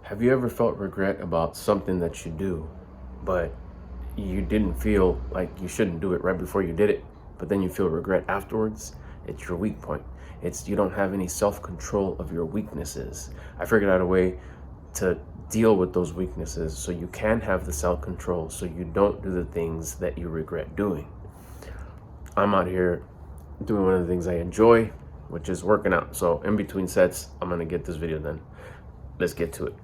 Have you ever felt regret about something that you do, but you didn't feel like you shouldn't do it right before you did it, but then you feel regret afterwards? It's your weak point. It's you don't have any self-control of your weaknesses. I figured out a way to deal with those weaknesses so you can have the self-control so you don't do the things that you regret doing. I'm out here doing one of the things I enjoy, which is working out. So in between sets, I'm gonna get this video done. Let's get to it.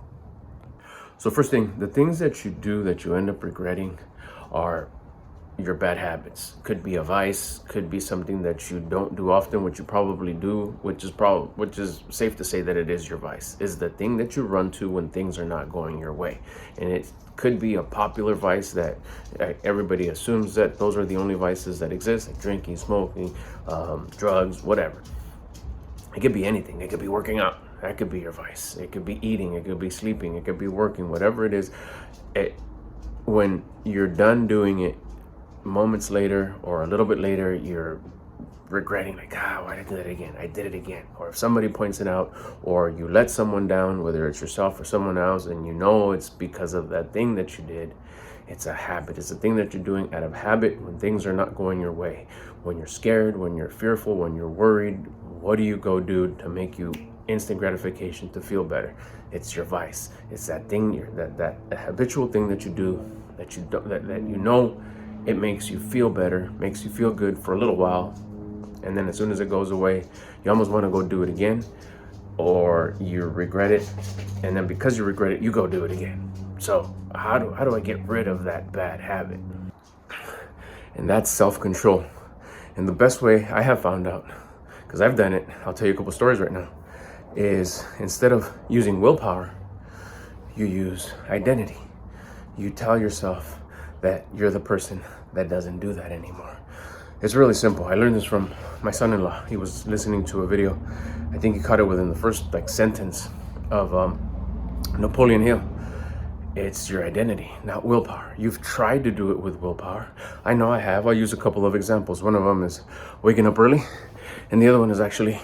So first thing, the things that you do that you end up regretting are your bad habits. Could be a vice, could be something that you don't do often, which you probably do, which is safe to say that it is your vice. Is the thing that you run to when things are not going your way. And it could be a popular vice that everybody assumes that those are the only vices that exist, like drinking, smoking, drugs, whatever. It could be anything. It could be working out. That could be your vice. It could be eating. It could be sleeping. It could be working. Whatever it is, when you're done doing it, moments later or a little bit later, you're regretting, like, why did I do that again? I did it again. Or if somebody points it out, or you let someone down, whether it's yourself or someone else, and you know it's because of that thing that you did. It's a habit. It's a thing that you're doing out of habit when things are not going your way. When you're scared, when you're fearful, when you're worried, what do you go do to make you instant gratification to feel better? It's your vice. It's that thing, that habitual thing that you do that you don't, that you know it makes you feel better, makes you feel good for a little while, and then as soon as it goes away, you almost want to go do it again, or you regret it, and then because you regret it, you go do it again. So how do I get rid of that bad habit? And that's self-control. And the best way I have found out, because I've done it, I'll tell you a couple stories right now, is instead of using willpower, you use identity. You tell yourself that you're the person that doesn't do that anymore. It's really simple. I learned this from my son-in-law. He was listening to a video. I think he caught it within the first sentence of Napoleon Hill. It's your identity, not willpower. You've tried to do it with willpower. I know I have. I'll use a couple of examples. One of them is waking up early, and the other one is actually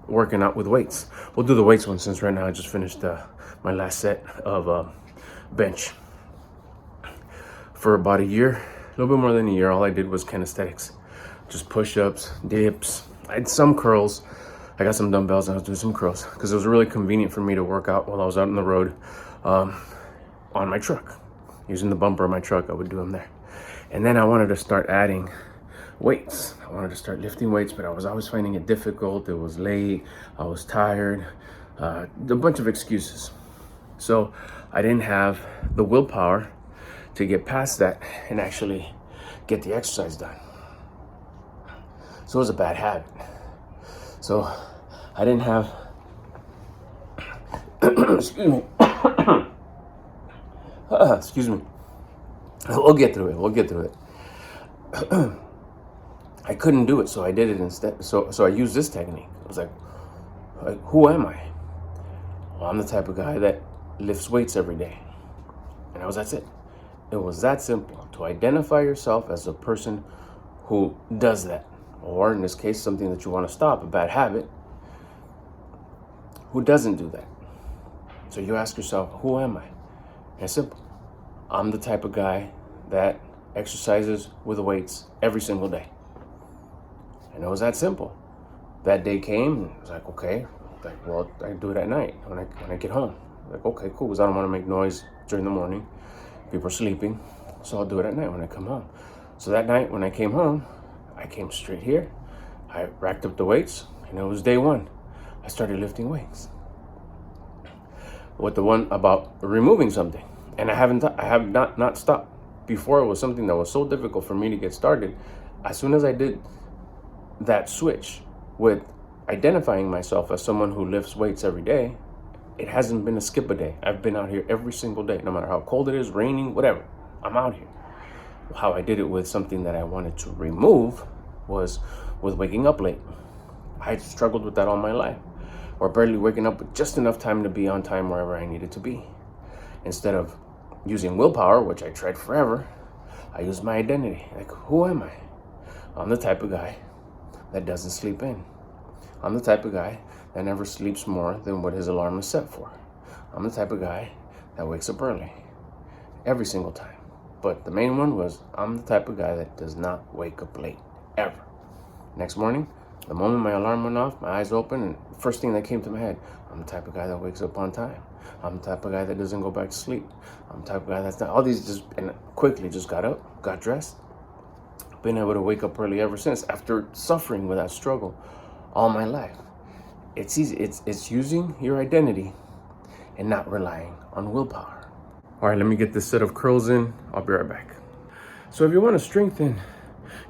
working out with weights. We'll do the weights one since right now I just finished my last set of bench. For about a year, a little bit more than a year, all I did was kinesthetics. Just push-ups, dips. I had some curls. I got some dumbbells and I was doing some curls because it was really convenient for me to work out while I was out on the road on my truck. Using the bumper of my truck, I would do them there. And then I wanted to start adding weights. I wanted to start lifting weights, but I was always finding it difficult. It was late. I was tired. A bunch of excuses. So I didn't have the willpower to get past that and actually get the exercise done. So it was a bad habit. So I didn't have, excuse me, excuse me. We'll get through it. I couldn't do it, so I did it instead. So I used this technique. I was like, who am I? Well, I'm the type of guy that lifts weights every day. And that's it. It was that simple, to identify yourself as a person who does that. Or in this case, something that you want to stop, a bad habit, who doesn't do that. So you ask yourself, who am I? And it's simple. I'm the type of guy that exercises with weights every single day. And it was that simple. That day came, and I was like, okay, well, I do it at night when I get home. Like, okay, cool, because I don't want to make noise during the morning. People are sleeping, so I'll do it at night when I come home. So that night when I came home, I came straight here. I racked up the weights, and it was day one. I started lifting weights. With the one about removing something, and I have not stopped. Before, it was something that was so difficult for me to get started. As soon as I did that switch with identifying myself as someone who lifts weights every day, it hasn't been a skip a day. I've been out here every single day, no matter how cold it is, raining, whatever. I'm out here. How I did it with something that I wanted to remove was with waking up late. I struggled with that all my life, or barely waking up with just enough time to be on time wherever I needed to be. Instead of using willpower, which I tried forever, I used my identity. Like, who am I? I'm the type of guy that doesn't sleep in. I'm the type of guy that never sleeps more than what his alarm is set for. I'm the type of guy that wakes up early every single time. But the main one was I'm the type of guy that does not wake up late, ever. Next morning, the moment my alarm went off, my eyes open, and the first thing that came to my head, I'm the type of guy that wakes up on time. I'm the type of guy that doesn't go back to sleep. I'm the type of guy that's not, all these just, and quickly just got up, got dressed, been able to wake up early ever since after suffering with that struggle all my life. It's easy. It's using your identity and not relying on willpower. All right, let me get this set of curls in. I'll be right back. So if you want to strengthen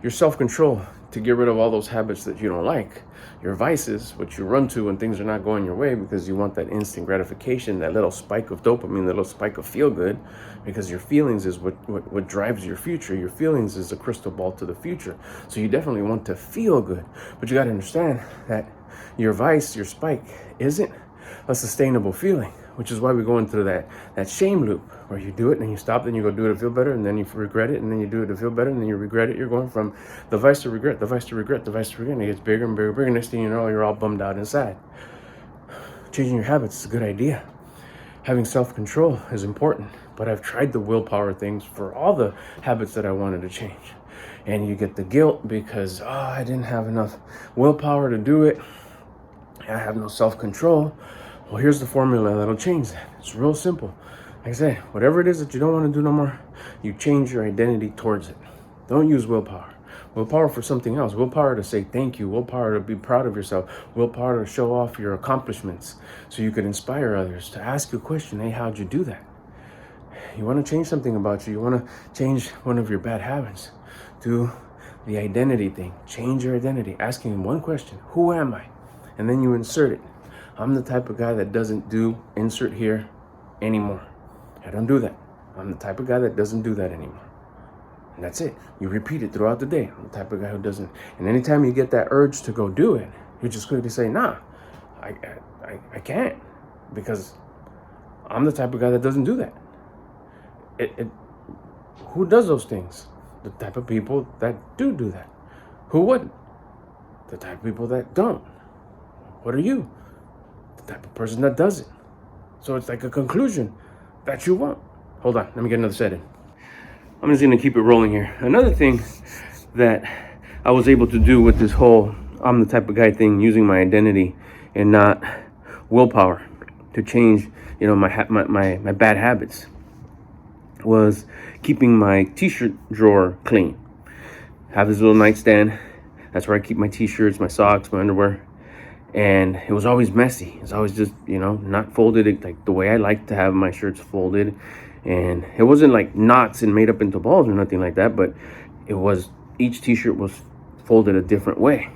your self-control to get rid of all those habits that you don't like, your vices, which you run to when things are not going your way because you want that instant gratification, that little spike of dopamine, that little spike of feel good, because your feelings is what drives your future. Your feelings is a crystal ball to the future. So you definitely want to feel good, but you got to understand that your vice, your spike, isn't a sustainable feeling, which is why we go into that shame loop where you do it and then you stop, then you go do it to feel better, and then you regret it, and then you do it to feel better, and then you regret it. You're going from the vice to regret, the vice to regret, the vice to regret, and it gets bigger and bigger and bigger. Next thing you know, you're all bummed out and sad. Changing your habits is a good idea. Having self-control is important, but I've tried the willpower things for all the habits that I wanted to change. And you get the guilt because, I didn't have enough willpower to do it. I have no self-control. Well, here's the formula that'll change that. It's real simple. Like I said, whatever it is that you don't want to do no more, you change your identity towards it. Don't use willpower. Willpower for something else. Willpower to say thank you. Willpower to be proud of yourself. Willpower to show off your accomplishments so you could inspire others. To ask you a question, hey, how'd you do that? You want to change something about you. You want to change one of your bad habits. Do the identity thing. Change your identity. Asking one question, who am I? And then you insert it. I'm the type of guy that doesn't do insert here anymore. I don't do that. I'm the type of guy that doesn't do that anymore. And that's it. You repeat it throughout the day. I'm the type of guy who doesn't. And anytime you get that urge to go do it, you just quickly say, nah, I can't, because I'm the type of guy that doesn't do that. Who does those things? The type of people that do that. Who wouldn't? The type of people that don't. What are you? The type of person that does it. So it's like a conclusion that you want. Hold on, let me get another set in. I'm just gonna keep it rolling here. Another thing that I was able to do with this whole I'm the type of guy thing, using my identity and not willpower to change, my bad habits, was keeping my t-shirt drawer clean. I have this little nightstand. That's where I keep my t-shirts, my socks, my underwear. And it was always messy. It's always just, not folded like the way I like to have my shirts folded. And it wasn't like knots and made up into balls or nothing like that, but it was, each t-shirt was folded a different way.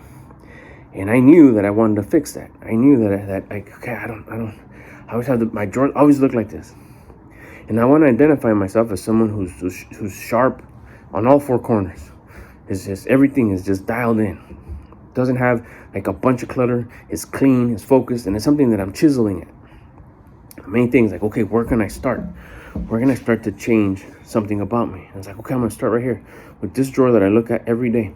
And I knew that I wanted to fix that. I knew I always have my drawers always look like this. And I want to identify myself as someone who's sharp on all four corners. It's just, everything is just dialed in. Doesn't have like a bunch of clutter. It's clean, it's focused, and it's something that I'm chiseling at. The main thing is like, okay, where can I start? Where can I start to change something about me? And it's like, okay, I'm gonna start right here with this drawer that I look at every day.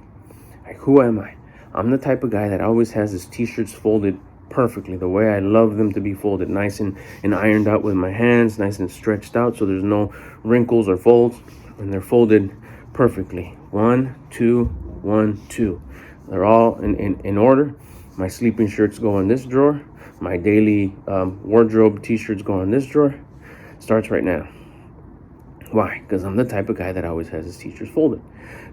Like, who am I? I'm the type of guy that always has his t-shirts folded perfectly, the way I love them to be folded, nice and ironed out with my hands, nice and stretched out so there's no wrinkles or folds, and they're folded perfectly. 1, 2, 1, 2. They're all in order. My sleeping shirts go in this drawer. My daily wardrobe t-shirts go in this drawer. Starts right now. Why? Because I'm the type of guy that always has his t-shirts folded.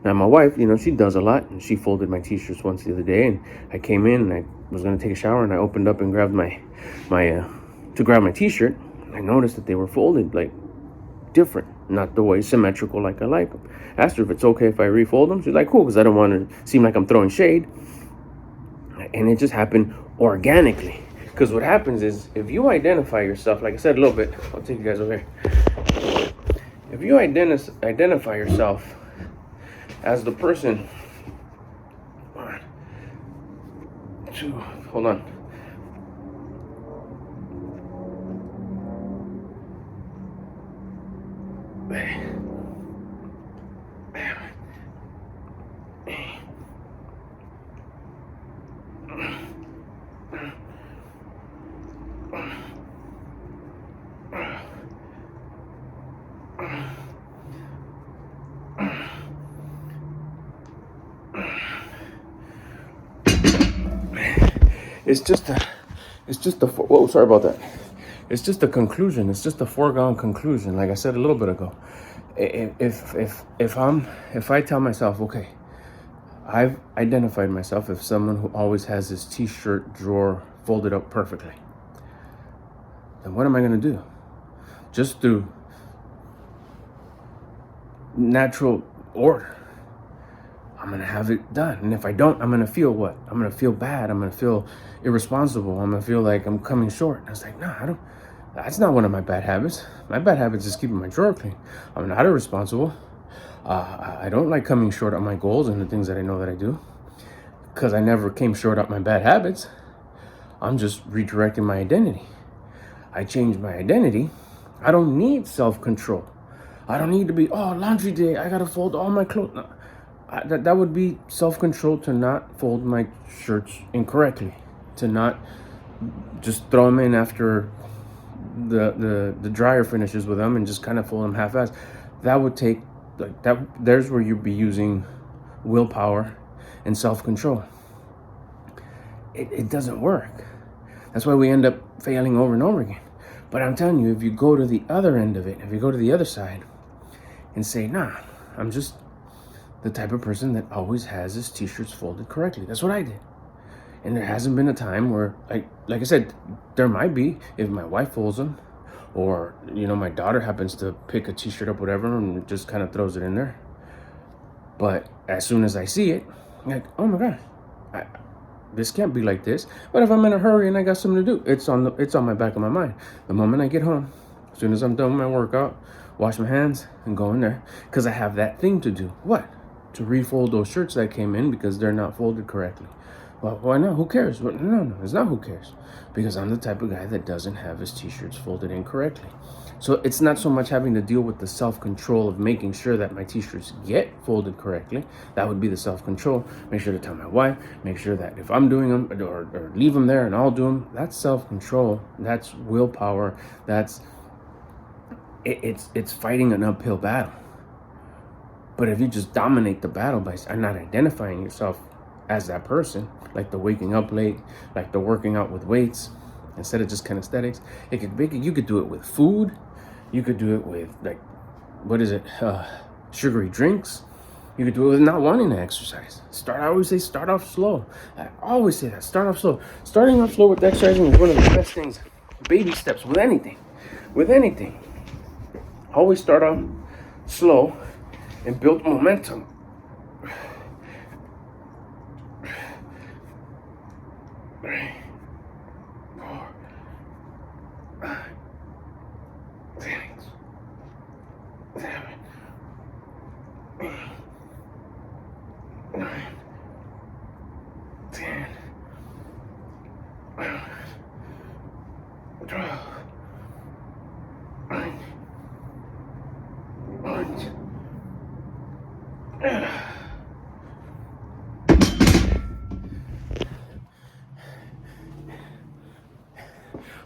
Now my wife, she does a lot, and she folded my t-shirts once the other day, and I came in and I was going to take a shower, and I opened up and grabbed my t-shirt. I noticed that they were folded like different, not the way symmetrical like I like them. I asked her if it's okay if I refold them. She's like, cool, because I don't want to seem like I'm throwing shade. And it just happened organically. Because what happens is, if you identify yourself, like I said a little bit, I'll take you guys over here. If you identify yourself as the person, hold on. it's just a, it's just a. Whoa, sorry about that. It's just a conclusion. It's just a foregone conclusion. Like I said a little bit ago, if I tell myself, okay, I've identified myself as someone who always has his t-shirt drawer folded up perfectly, then what am I going to do? Just through natural order, I'm going to have it done. And if I don't, I'm going to feel what? I'm going to feel bad. I'm going to feel irresponsible. I'm going to feel like I'm coming short. And I was like, no, that's not one of my bad habits. My bad habits is keeping my drawer clean. I'm not irresponsible. I don't like coming short on my goals and the things that I know that I do, because I never came short on my bad habits. I'm just redirecting my identity. I changed my identity. I don't need self-control. I don't need to be, laundry day, I gotta fold all my clothes. No, that would be self-control to not fold my shirts incorrectly, to not just throw them in after the dryer finishes with them and just kind of fold them half-assed. That would take, like, that. There's where you'd be using willpower and self-control. It doesn't work. That's why we end up failing over and over again. But I'm telling you, if you go to the other end of it, if you go to the other side and say, nah, I'm just the type of person that always has his t-shirts folded correctly. That's what I did. And there hasn't been a time where, like I said, there might be if my wife folds them, or, my daughter happens to pick a t-shirt up, whatever, and just kind of throws it in there. But as soon as I see it, I'm like, oh my gosh, this can't be like this. But if I'm in a hurry and I got something to do, it's on my back of my mind. The moment I get home, as soon as I'm done with my workout, wash my hands and go in there, because I have that thing to do. What? To refold those shirts that came in because they're not folded correctly. Well, why not? Who cares? No, it's not who cares. Because I'm the type of guy that doesn't have his t-shirts folded incorrectly. So it's not so much having to deal with the self-control of making sure that my t-shirts get folded correctly. That would be the self-control. Make sure to tell my wife. Make sure that if I'm doing them or leave them there and I'll do them, that's self-control. That's willpower. It's fighting an uphill battle. But if you just dominate the battle by not identifying yourself as that person, like the waking up late, like the working out with weights, instead of just kinesthetics, you could do it with food. You could do it with, like, sugary drinks. You could do it with not wanting to exercise. I always say start off slow. I always say that, start off slow. Starting off slow with exercising is one of the best things. Baby steps with anything. Always start off slow and build momentum.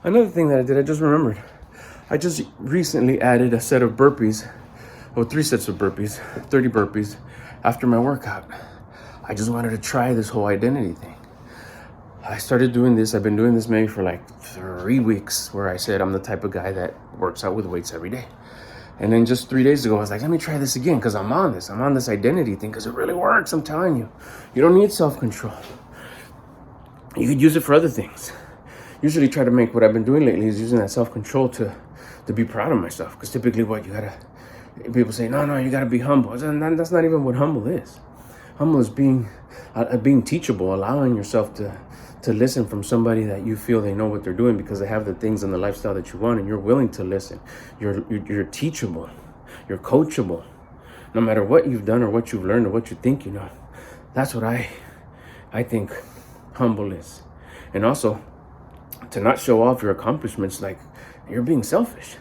Another thing that I did, I just remembered. I just recently added a set of burpees, 3 sets of burpees, 30 burpees after my workout. I just wanted to try this whole identity thing. I started doing this. I've been doing this maybe for like 3 weeks, where I said I'm the type of guy that works out with weights every day. And then just 3 days ago, I was like, let me try this again, because I'm on this identity thing, because it really works. I'm telling you, you don't need self-control. You could use it for other things. Usually try to make what I've been doing lately is using that self-control to be proud of myself. Because typically people say, no, you gotta be humble. That's not even what humble is. Humble is being teachable, allowing yourself to listen from somebody that you feel they know what they're doing, because they have the things and the lifestyle that you want, and you're willing to listen. You're teachable. You're coachable. No matter what you've done or what you've learned or what you think you know. That's what I think humble is. And also, to not show off your accomplishments like you're being selfish.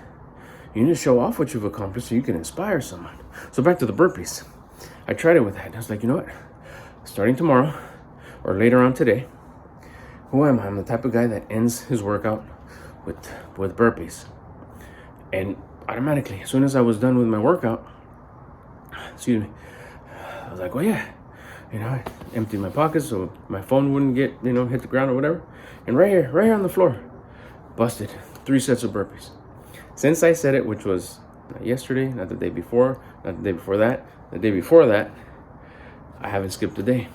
You need to show off what you've accomplished so you can inspire someone. So back to the burpees. I tried it with that. And I was like, you know what? Starting tomorrow or later on today, who am I? I'm the type of guy that ends his workout with burpees. And automatically, as soon as I was done with my workout, I was like, oh yeah, You know, I emptied my pockets so my phone wouldn't get, hit the ground or whatever. And right here on the floor, busted 3 sets of burpees. Since I said it, which was not yesterday, not the day before, not the day before that, the day before that, I haven't skipped a day.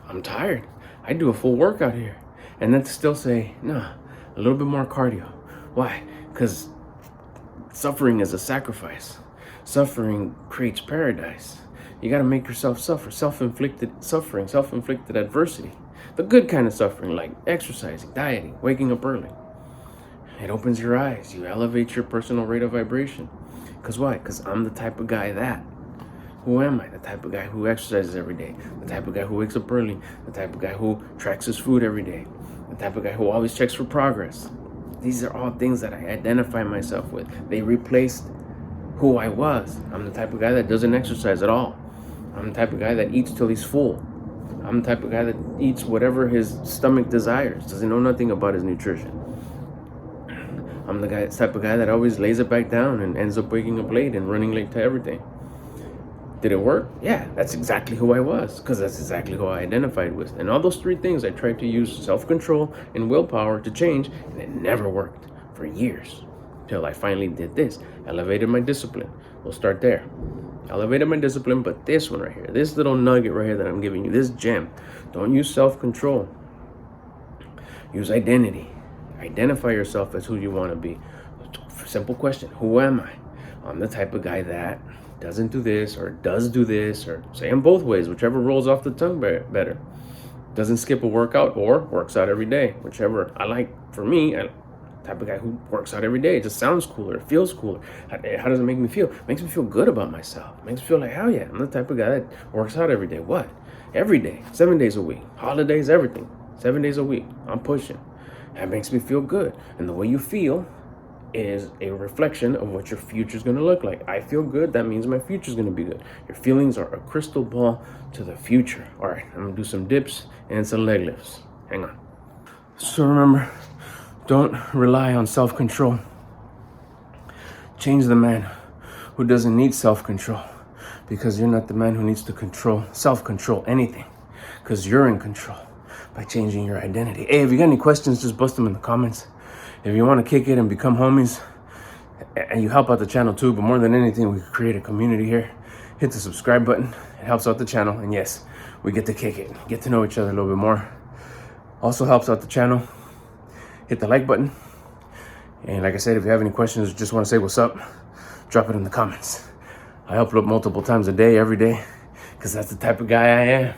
I'm tired. I do a full workout here. And then to still say, nah, a little bit more cardio. Why? Because suffering is a sacrifice. Suffering creates paradise. You got to make yourself suffer. Self-inflicted suffering, self-inflicted adversity. The good kind of suffering, like exercising, dieting, waking up early. It opens your eyes. You elevate your personal rate of vibration. Because why? Because I'm the type of guy that. Who am I? The type of guy who exercises every day. The type of guy who wakes up early. The type of guy who tracks his food every day. The type of guy who always checks for progress. These are all things that I identify myself with. They replaced who I was. I'm the type of guy that doesn't exercise at all. I'm the type of guy that eats till he's full. I'm the type of guy that eats whatever his stomach desires. Doesn't know nothing about his nutrition. I'm the type of guy that always lays it back down and ends up waking up late and running late to everything. Did it work? Yeah, that's exactly who I was, because that's exactly who I identified with. And all those 3 things, I tried to use self-control and willpower to change, and it never worked for years. Till I finally did this. Elevated my discipline. We'll start there. Elevated my discipline, but this one right here, this little nugget right here that I'm giving you, this gem, don't use self-control. Use identity. Identify yourself as who you want to be. Simple question. Who am I? I'm the type of guy that doesn't do this or does do this, or say them both ways, whichever rolls off the tongue better. Doesn't skip a workout or works out every day, whichever I like. For me, I'm the type of guy who works out every day. It just sounds cooler. It feels cooler. How does it make me feel? It makes me feel good about myself. It makes me feel like, hell yeah, I'm the type of guy that works out every day. What? Every day, 7 days a week, holidays, everything. 7 days a week, I'm pushing. That makes me feel good. And the way you feel is a reflection of what your future is going to look like. I feel good. That means my future is going to be good. Your feelings are a crystal ball to the future. All right, I'm going to do some dips and some leg lifts. Hang on. So remember, don't rely on self-control. Change the man who doesn't need self-control, because you're not the man who needs to control, self-control anything, because you're in control by changing your identity. Hey, if you got any questions, just bust them in the comments. If you want to kick it and become homies, and you help out the channel too, but more than anything, we could create a community here. Hit the subscribe button. It helps out the channel. And yes, we get to kick it, get to know each other a little bit more. Also helps out the channel. Hit the like button. And like I said, if you have any questions or just want to say what's up, drop it in the comments. I upload multiple times a day, every day, because that's the type of guy I am.